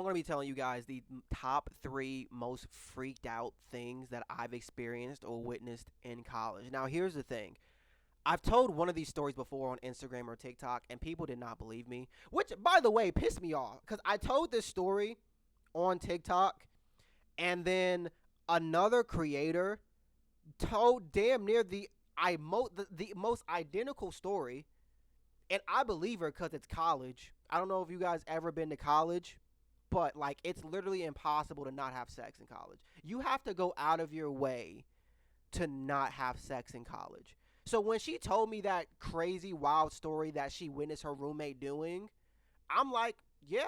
going to be telling you guys the top three most freaked out things that I've experienced or witnessed in college. Now, here's the thing. I've told one of these stories before on Instagram or TikTok, and people did not believe me, which, by the way, pissed me off because I told this story on TikTok, and then another creator told damn near the most identical story, and I believe her because it's college. I don't know if you guys ever been to college, but like it's literally impossible to not have sex in college. You have to go out of your way to not have sex in college. So when she told me that crazy wild story that she witnessed her roommate doing, I'm like, yeah,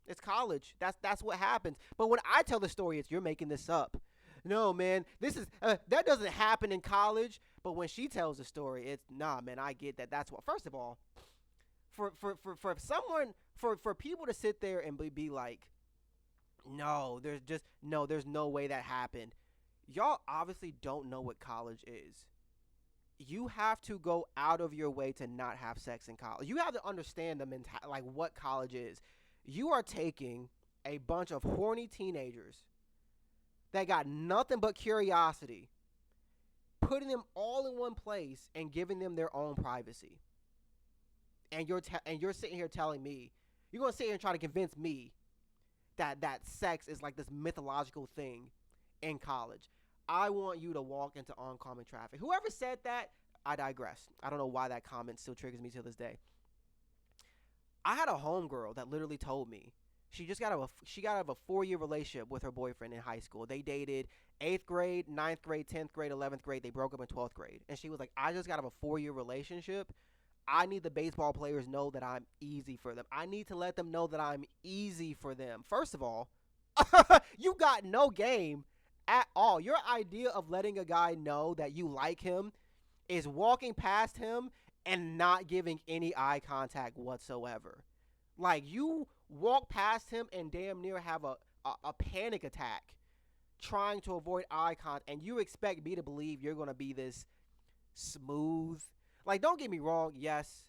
it's college. That's what happens. But when I tell the story, it's you're making this up. No, man, this is that doesn't happen in college. But when she tells the story, it's nah, man. I get that. That's what. First of all, for someone for people to sit there and be like, no, there's no way that happened. Y'all obviously don't know what college is. You have to go out of your way to not have sex in college. You have to understand like what college is. You are taking a bunch of horny teenagers that got nothing but curiosity, putting them all in one place and giving them their own privacy. And you're sitting here telling me, you're going to sit here and try to convince me that sex is like this mythological thing in college. I want you to walk into oncoming traffic. Whoever said that, I digress. I don't know why that comment still triggers me to this day. I had a homegirl that literally told me she got out of a 4-year relationship with her boyfriend in high school. They dated 8th grade, 9th grade, 10th grade, 11th grade. They broke up in 12th grade. And she was like, I just got out of a 4-year relationship. I need the baseball players know that I'm easy for them. I need to let them know that I'm easy for them. First of all, you got no game at all. Your idea of letting a guy know that you like him is walking past him and not giving any eye contact whatsoever. Like, you walk past him and damn near have a panic attack trying to avoid eye contact, and you expect me to believe you're going to be this smooth. Like, don't get me wrong, yes,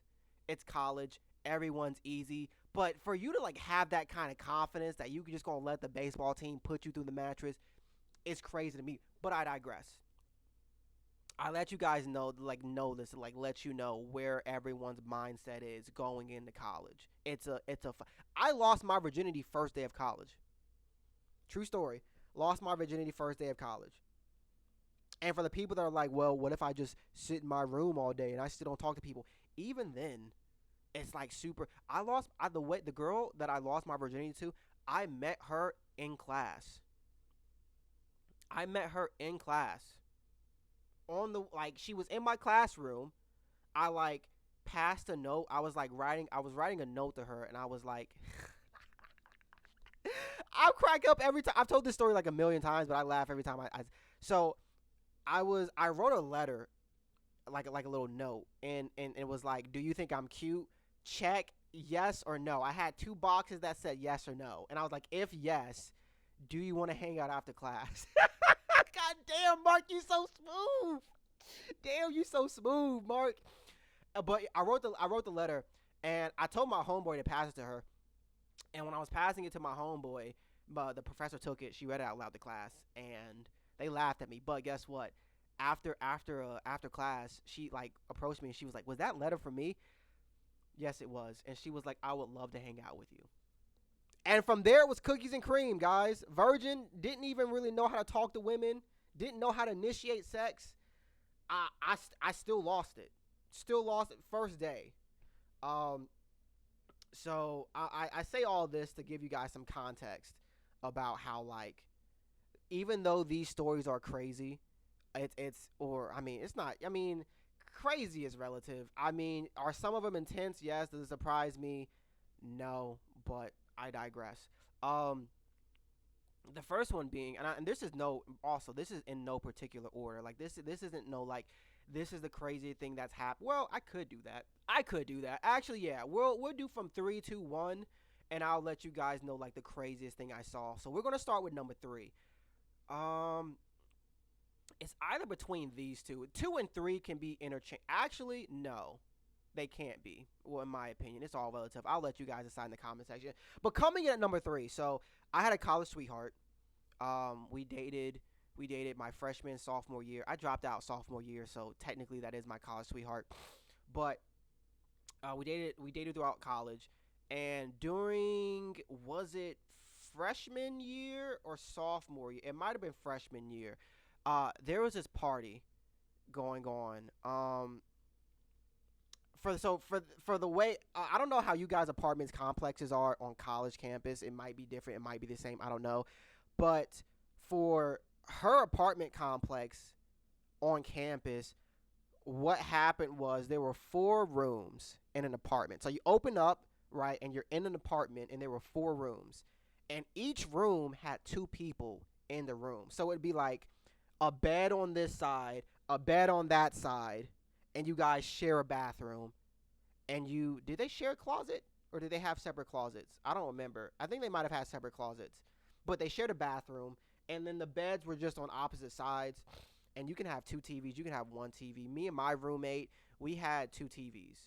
it's college, everyone's easy, but for you to like have that kind of confidence that you can just gonna let the baseball team put you through the mattress, it's crazy to me. But I digress. I let you guys know this, like let you know where everyone's mindset is going into college. I lost my virginity first day of college. True story. Lost my virginity first day of college. And for the people that are like, well, what if I just sit in my room all day and I still don't talk to people? Even then, it's like super. The girl that I lost my virginity to, I met her in class. I met her in class. She was in my classroom. I like passed a note. I was writing a note to her, and I was like, I crack up every time. I've told this story like a million times, but I laugh every time so I wrote a letter, like a little note, and it was like, do you think I'm cute? Check yes or no. I had 2 boxes that said yes or no, and I was like, if yes, do you want to hang out after class? God damn, Mark, you so smooth. Damn, you so smooth, Mark. But I wrote the letter, and I told my homeboy to pass it to her. And when I was passing it to my homeboy, the professor took it. She read it out loud to class, and they laughed at me. But guess what? After class, she like approached me and she was like, "Was that letter for me?" Yes, it was. And she was like, "I would love to hang out with you." And from there, it was cookies and cream, guys. Virgin, didn't even really know how to talk to women, didn't know how to initiate sex. I still lost it. Still lost it first day. Um, so I say all this to give you guys some context about how, like, even though these stories are crazy, it's not. I mean, crazy is relative. I mean, are some of them intense? Yes. Does it surprise me? No, but I digress. Um, the first one being, and this is in no particular order. Like this isn't no like this is the crazy thing that's happened. Well, I could do that. Actually, yeah, we'll do from 3, 2, 1, and I'll let you guys know like the craziest thing I saw. So we're gonna start with number 3. Um, it's either between these two. 2 and 3 can be interchanged. Actually, no. They can't be. Well, in my opinion, it's all relative. I'll let you guys decide in the comment section. But coming in at number three, so I had a college sweetheart. We dated. We dated my freshman, sophomore year. I dropped out sophomore year, so technically that is my college sweetheart. But we dated throughout college, and during, was it freshman year or sophomore year? It might have been freshman year. There was this party going on. For the way, I don't know how you guys apartments complexes are on college campus. It might be different. It might be the same. I don't know. But for her apartment complex on campus, what happened was there were four rooms in an apartment. So you open up, right, and you're in an apartment, and there were four rooms. And each room had two people in the room. So it'd be like a bed on this side, a bed on that side, and you guys share a bathroom. And did they share a closet? Or did they have separate closets? I don't remember. I think they might have had separate closets. But they shared a bathroom, and then the beds were just on opposite sides. And you can have two TVs. You can have one TV. Me and my roommate, we had two TVs.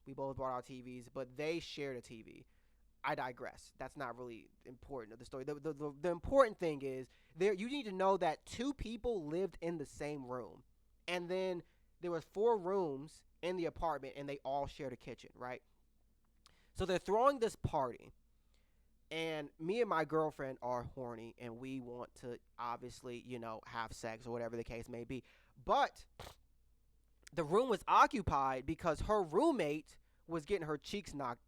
We both brought our TVs, but they shared a TV. I digress. That's not really important of the story. The important thing is there. You need to know that two people lived in the same room, and then there was four rooms in the apartment, and they all shared a kitchen, right? So they're throwing this party, and me and my girlfriend are horny, and we want to obviously, have sex or whatever the case may be. But the room was occupied because her roommate was getting her cheeks knocked.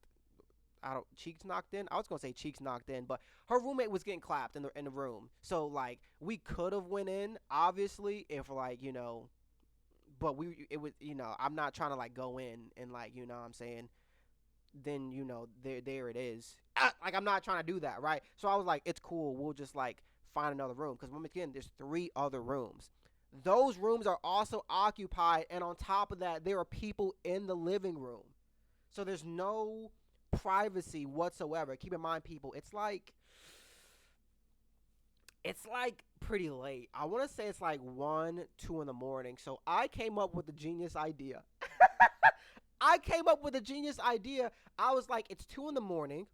I don't cheeks knocked in. I was gonna say cheeks knocked in, but her roommate was getting clapped in the room. So like we could have went in, obviously, if but it was I'm not trying to like go in and like what I'm saying, then there it is. Like I'm not trying to do that, right? So I was like, it's cool. We'll just like find another room because once again, there's three other rooms. Those rooms are also occupied, and on top of that, there are people in the living room. So there's no privacy whatsoever. Keep in mind, people, it's like pretty late. I want to say it's like 1, 2 in the morning. So I came up with a genius idea. I was like, it's 2 in the morning,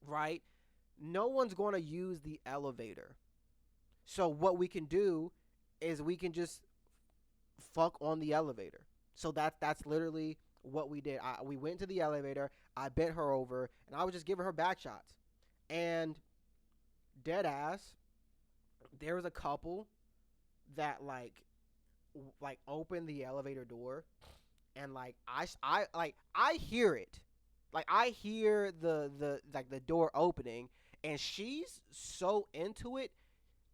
right? No one's going to use the elevator. So what we can do is we can just fuck on the elevator. So that's literally what we did. We went to the elevator. I bent her over, and I was just giving her back shots. And dead ass, there was a couple that like opened the elevator door, and like I hear it, like I hear the door opening, and she's so into it.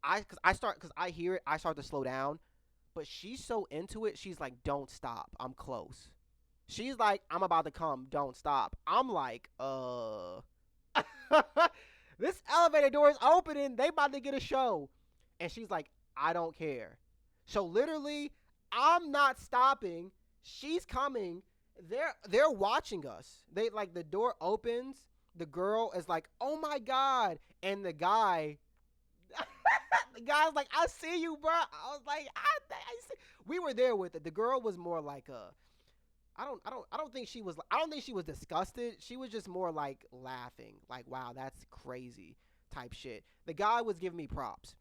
Cause I hear it, I start to slow down, but she's so into it. She's like, "Don't stop, I'm close." She's like, "I'm about to come, don't stop." I'm like, this elevator door is opening. They about to get a show. And she's like, "I don't care." So literally, I'm not stopping. She's coming. They're watching us. They like the door opens. The girl is like, "Oh my god!" And the guy, the guy's like, "I see you, bro." I was like, I see. We were there with it. The girl was more like a. I don't think she was. I don't think she was disgusted. She was just more like laughing, like, "Wow, that's crazy," type shit. The guy was giving me props.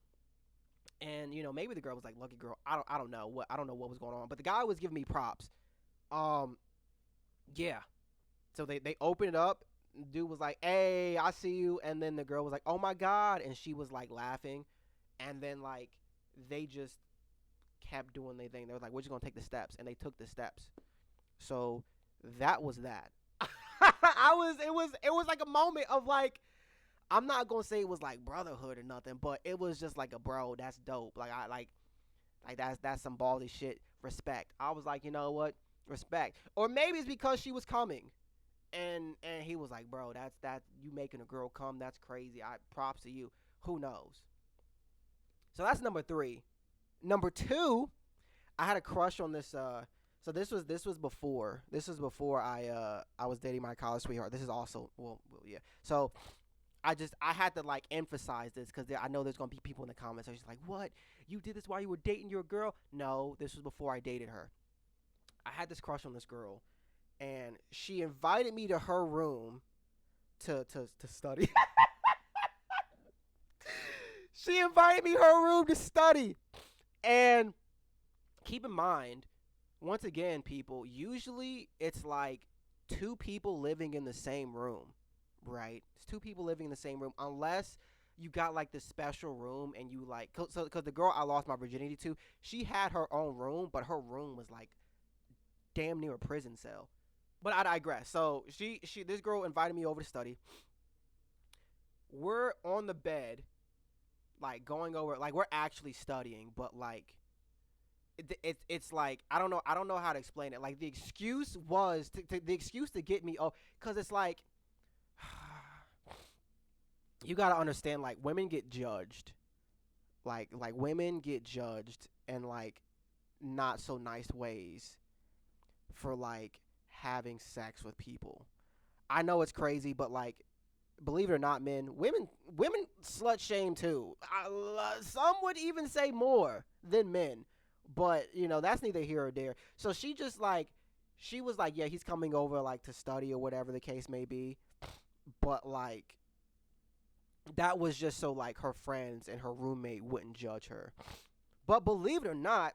And maybe the girl was like, "Lucky girl." I don't know what was going on, but the guy was giving me props. Um, yeah. So they opened it up. Dude was like, "Hey, I see you," and then the girl was like, "Oh my god," and she was like laughing, and then like they just kept doing their thing. They were like, "We're just gonna take the steps," and they took the steps. So that was that. It was like a moment of like, I'm not gonna say it was like brotherhood or nothing, but it was just like a bro, that's dope. Like I like that's some ballsy shit. Respect. I was like, you know what? Respect. Or maybe it's because she was coming, and he was like, bro, that you making a girl come. That's crazy. I props to you. Who knows? So that's number three. Number two, I had a crush on this. So this was before I was dating my college sweetheart. This is also yeah. So I had to like emphasize this because I know there's gonna be people in the comments. I was like, "What? You did this while you were dating your girl?" No, this was before I dated her. I had this crush on this girl, and she invited me to her room to study. She invited me to her room to study. And keep in mind, once again, people, usually it's like two people living in the same room, right? It's two people living in the same room, unless you got like this special room and you like, because the girl I lost my virginity to, she had her own room, but her room was like damn near a prison cell. But I digress. So this girl invited me over to study. We're on the bed, like going over, like we're actually studying, but like it's like I don't know how to explain it. Like the excuse was the excuse to get me, oh, because it's like you gotta understand, like women get judged, like women get judged in like not so nice ways for like having sex with people. I know it's crazy, but like believe it or not, men, women slut shame too. Some would even say more than men, but that's neither here or there. So she was like, yeah, he's coming over like to study or whatever the case may be, but like that was just so like her friends and her roommate wouldn't judge her. But believe it or not,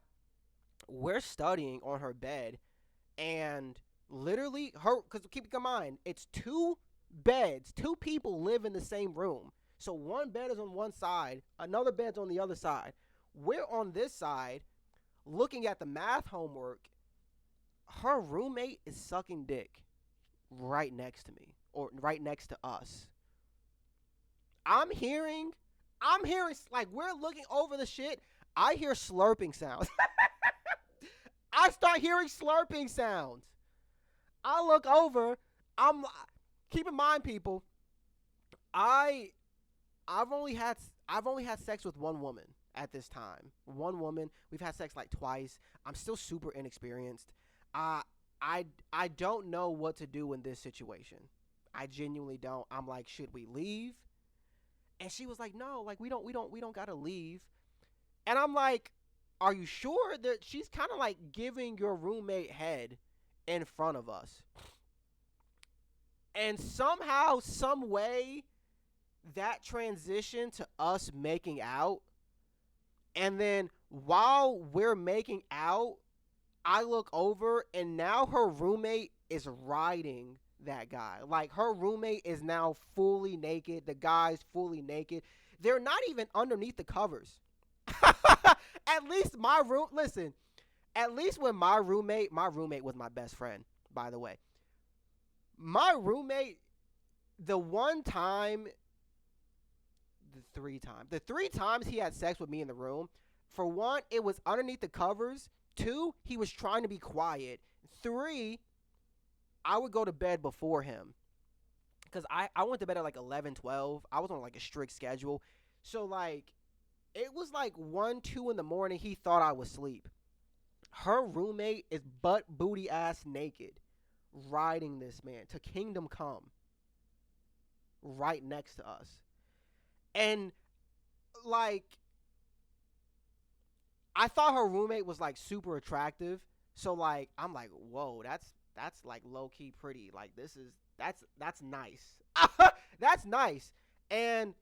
we're studying on her bed, and literally her, because keep in mind it's two beds, two people live in the same room, so one bed is on one side, another bed's on the other side. We're on this side looking at the math homework. Her roommate is sucking dick right next to me, or right next to us. I'm hearing like we're looking over the shit. I hear slurping sounds. I start hearing slurping sounds. I look over. I'm Keep in mind, people. I I've only had sex with one woman at this time. One woman. We've had sex like twice. I'm still super inexperienced. Uh I don't know what to do in this situation. I genuinely don't. I'm like, should we leave? And she was like, no, like we don't gotta leave. And I'm like, are you sure that she's kind of like giving your roommate head in front of us? And somehow, some way, that transition to us making out, and then while we're making out, I look over and now her roommate is riding that guy. Like her roommate is now fully naked. The guy's fully naked. They're not even underneath the covers. At least my room. Listen. At least when my roommate was my best friend. By the way, my roommate, the one time, the three times he had sex with me in the room. For one, it was underneath the covers. Two, he was trying to be quiet. Three, I would go to bed before him. Because I went to bed at like 11, 12. I was on like a strict schedule. So like, it was like 1, 2 in the morning. He thought I was asleep. Her roommate is butt booty ass naked, riding this man to Kingdom Come right next to us. And like, I thought her roommate was like super attractive. So like, I'm like, whoa, that's like low key pretty. Like that's nice. That's nice. And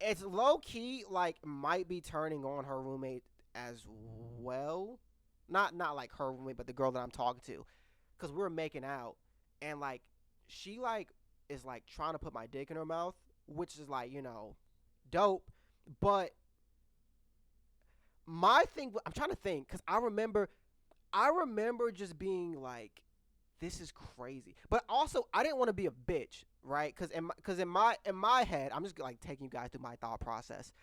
it's low key like might be turning on her roommate as well. Not like her roommate, but the girl that I'm talking to, because we were making out, and like she like is like trying to put my dick in her mouth, which is like dope. But my thing, I'm trying to think, because I remember just being like, this is crazy. But also, I didn't want to be a bitch, right? Because in my head, I'm just like taking you guys through my thought process.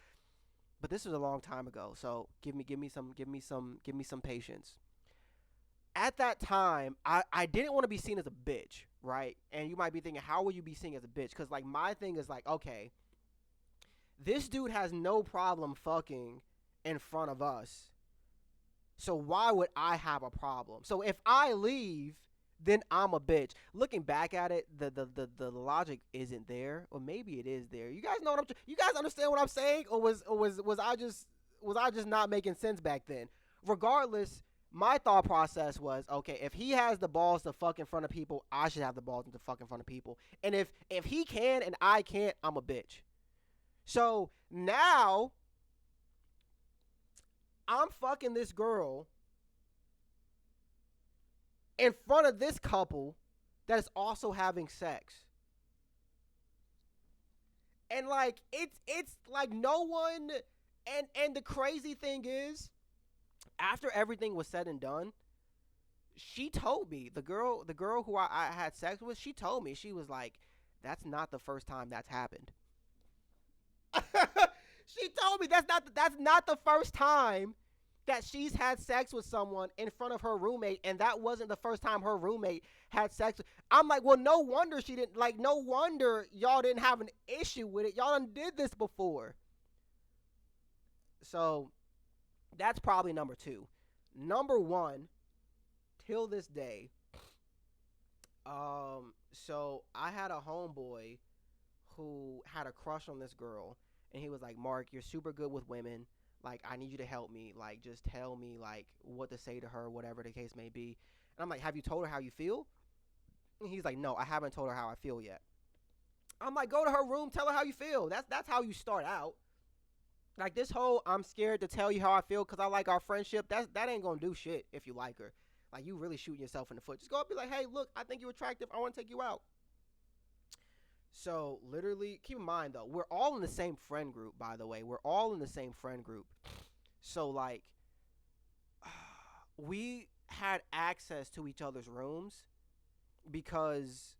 But this was a long time ago, so give me some patience. At that time, I didn't want to be seen as a bitch, right? And you might be thinking, how will you be seen as a bitch? Because like my thing is like, okay, this dude has no problem fucking in front of us. So why would I have a problem? So if I leave, then I'm a bitch. Looking back at it, the logic isn't there, or maybe it is there. You guys know what you guys understand what I'm saying, or was I just not making sense back then? Regardless, my thought process was, okay, if he has the balls to fuck in front of people, I should have the balls to fuck in front of people. And if he can and I can't, I'm a bitch. So now I'm fucking this girl in front of this couple that is also having sex. And like it's like no one, and the crazy thing is, after everything was said and done, she told me, the girl who I had sex with, she told me, she was like, that's not the first time that's happened. She told me that's not the first time that she's had sex with someone in front of her roommate, and that wasn't the first time her roommate had sex. I'm like, well, no wonder she didn't, like, no wonder y'all didn't have an issue with it. Y'all done did this before. So that's probably number two. Number one, till this day, so I had a homeboy who had a crush on this girl, and he was like, Mark, you're super good with women. Like, I need you to help me. Like, just tell me, like, what to say to her, whatever the case may be. And I'm like, have you told her how you feel? And he's like, no, I haven't told her how I feel yet. I'm like, go to her room, tell her how you feel. That's how you start out. Like, this whole I'm scared to tell you how I feel because I like our friendship, that ain't gonna do shit if you like her. Like, you really shooting yourself in the foot. Just go up and be like, hey, look, I think you're attractive. I want to take you out. So literally, keep in mind though, we're all in the same friend group. By the way, we're all in the same friend group. So like, we had access to each other's rooms because,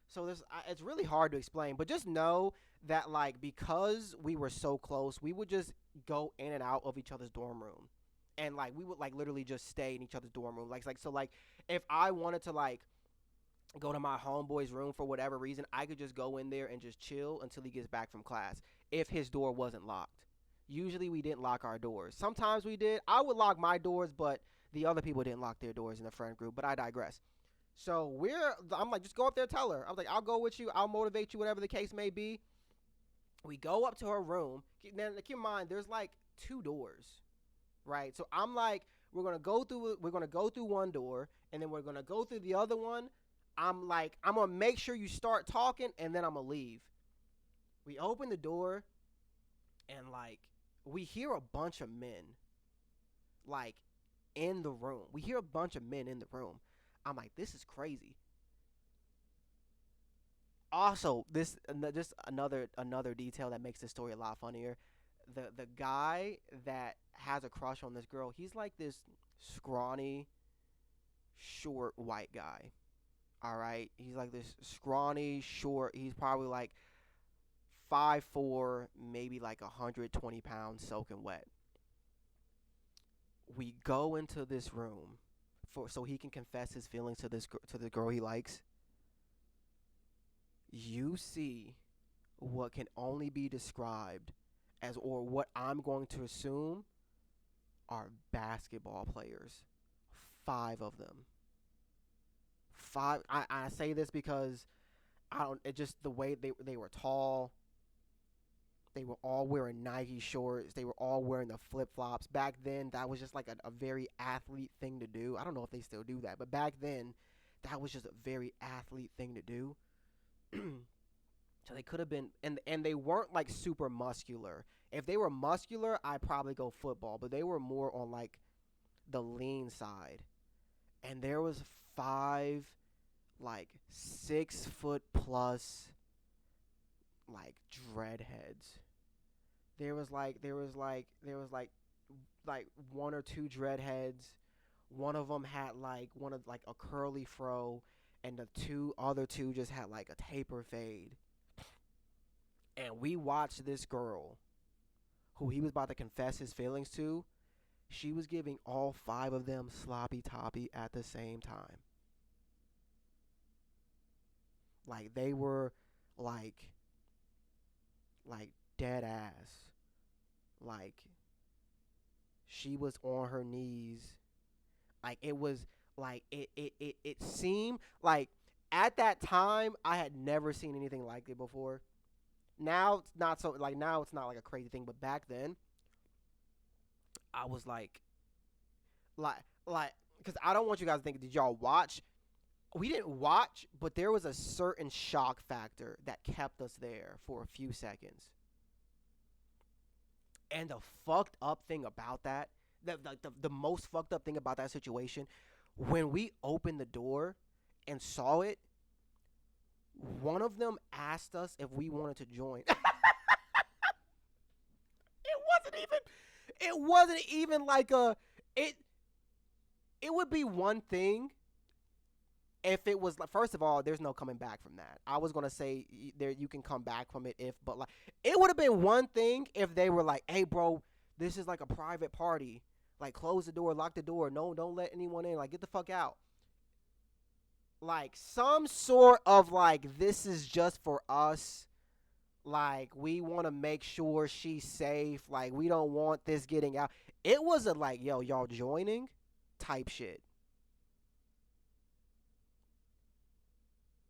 so this it's really hard to explain. But just know that like because we were so close, we would just go in and out of each other's dorm room, and like we would like literally just stay in each other's dorm room. Like so like if I wanted to like go to my homeboy's room for whatever reason, I could just go in there and just chill until he gets back from class if his door wasn't locked. Usually we didn't lock our doors. Sometimes we did. I would lock my doors, but the other people didn't lock their doors in the friend group, but I digress. So I'm like, just go up there, tell her. I was like, I'll go with you. I'll motivate you, whatever the case may be. We go up to her room. Now, keep in mind, there's like two doors, right? So I'm like, we're gonna go through one door, and then we're gonna go through the other one. I'm like, I'm gonna make sure you start talking, and then I'm gonna leave. We open the door, and like, we hear a bunch of men, like, in the room. We hear a bunch of men in the room. I'm like, this is crazy. Also, this just another detail that makes this story a lot funnier. The guy that has a crush on this girl, he's like this scrawny, short white guy. All right, he's like this scrawny, short. He's probably like 5'4", maybe like 120 pounds, soaking wet. We go into this room for so he can confess his feelings to to the girl he likes. You see what can only be described as, or what I'm going to assume, are basketball players. Five of them. Five. I say this because I don't. It just the way they were tall. They were all wearing Nike shorts. They were all wearing the flip flops. Back then, that was just like a very athlete thing to do. I don't know if they still do that, but back then, that was just a very athlete thing to do. So they could have been, and they weren't like super muscular. If they were muscular, I'd probably go football, but they were more on like the lean side. And there was five like 6 foot plus like dreadheads. There was like one or two dreadheads. One of them had like one of like a curly fro, and the other two just had like a taper fade. And we watched this girl who he was about to confess his feelings to. She was giving all five of them sloppy toppy at the same time. Like they were like like dead ass. Like she was on her knees. Like it was like it seemed like at that time I had never seen anything like it before. Now it's not so like now it's not like a crazy thing, but back then I was like like like because I don't want you guys to think, did y'all watch? We didn't watch, but there was a certain shock factor that kept us there for a few seconds. And the fucked up thing about that, the most fucked up thing about that situation, when we opened the door and saw it, one of them asked us if we wanted to join. wasn't even it wasn't even like a it it would be one thing if it was like, first of all, there's no coming back from that. I was gonna say there you can come back from it if, but like it would have been one thing if they were like, hey bro, this is like a private party, like close the door, lock the door, no, don't let anyone in, like get the fuck out, like some sort of like this is just for us, like we want to make sure she's safe, like we don't want this getting out. It was a like, yo, y'all joining type shit.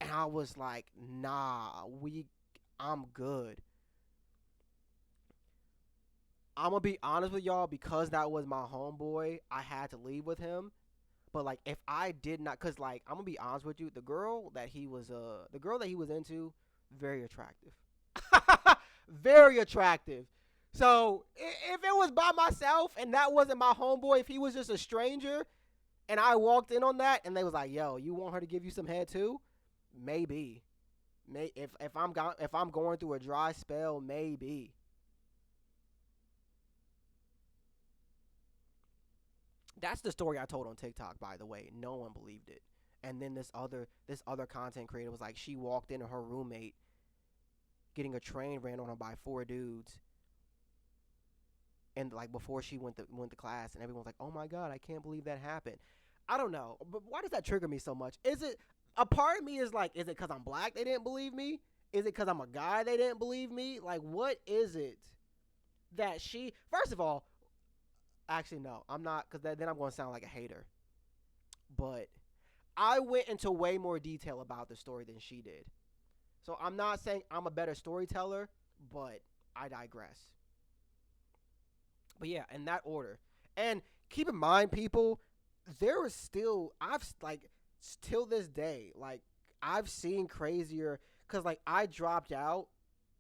And I was like, nah, I'm good. I'm gonna be honest with y'all, because that was my homeboy, I had to leave with him. But like if I did not, cause like I'm gonna be honest with you, the girl that he was into, very attractive. Very attractive. So if it was by myself and that wasn't my homeboy, if he was just a stranger and I walked in on that and they was like, "Yo, you want her to give you some head too?" Maybe. If I'm going through a dry spell, maybe. That's the story I told on TikTok, by the way. No one believed it. And then this other content creator was like, she walked in on her roommate getting a train ran on her by four dudes, and like before she went to class, and everyone's like, "Oh my god, I can't believe that happened." I don't know, but why does that trigger me so much? Is it, a part of me is like, is it because I'm black they didn't believe me? Is it because I'm a guy they didn't believe me? Like, what is it that she? First of all, actually no, I'm not, because then I'm going to sound like a hater. But I went into way more detail about the story than she did. So I'm not saying I'm a better storyteller, but I digress. But yeah, in that order. And keep in mind, people, there is still, like, till this day, like, I've seen crazier, because, like, I dropped out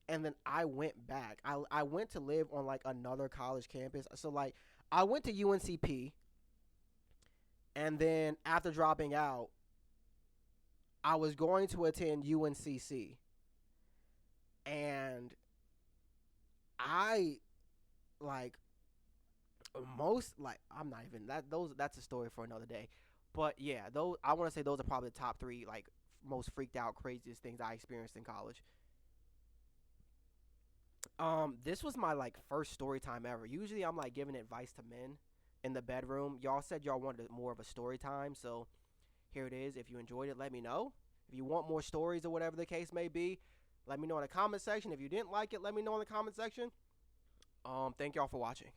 and then I went back. I went to live on, like, another college campus. So, like, I went to UNCP, and then after dropping out, I was going to attend UNCC. And I, like, most, like, I'm not even that those that's a story for another day. But yeah, those, I want to say those are probably the top three, like, most freaked out craziest things I experienced in college. This was my, like, first story time ever. Usually I'm like giving advice to men in the bedroom. Y'all said y'all wanted more of a story time, so here it is. If you enjoyed it, let me know. If you want more stories or whatever the case may be, let me know in the comment section. If you didn't like it, let me know in the comment section. Thank y'all for watching.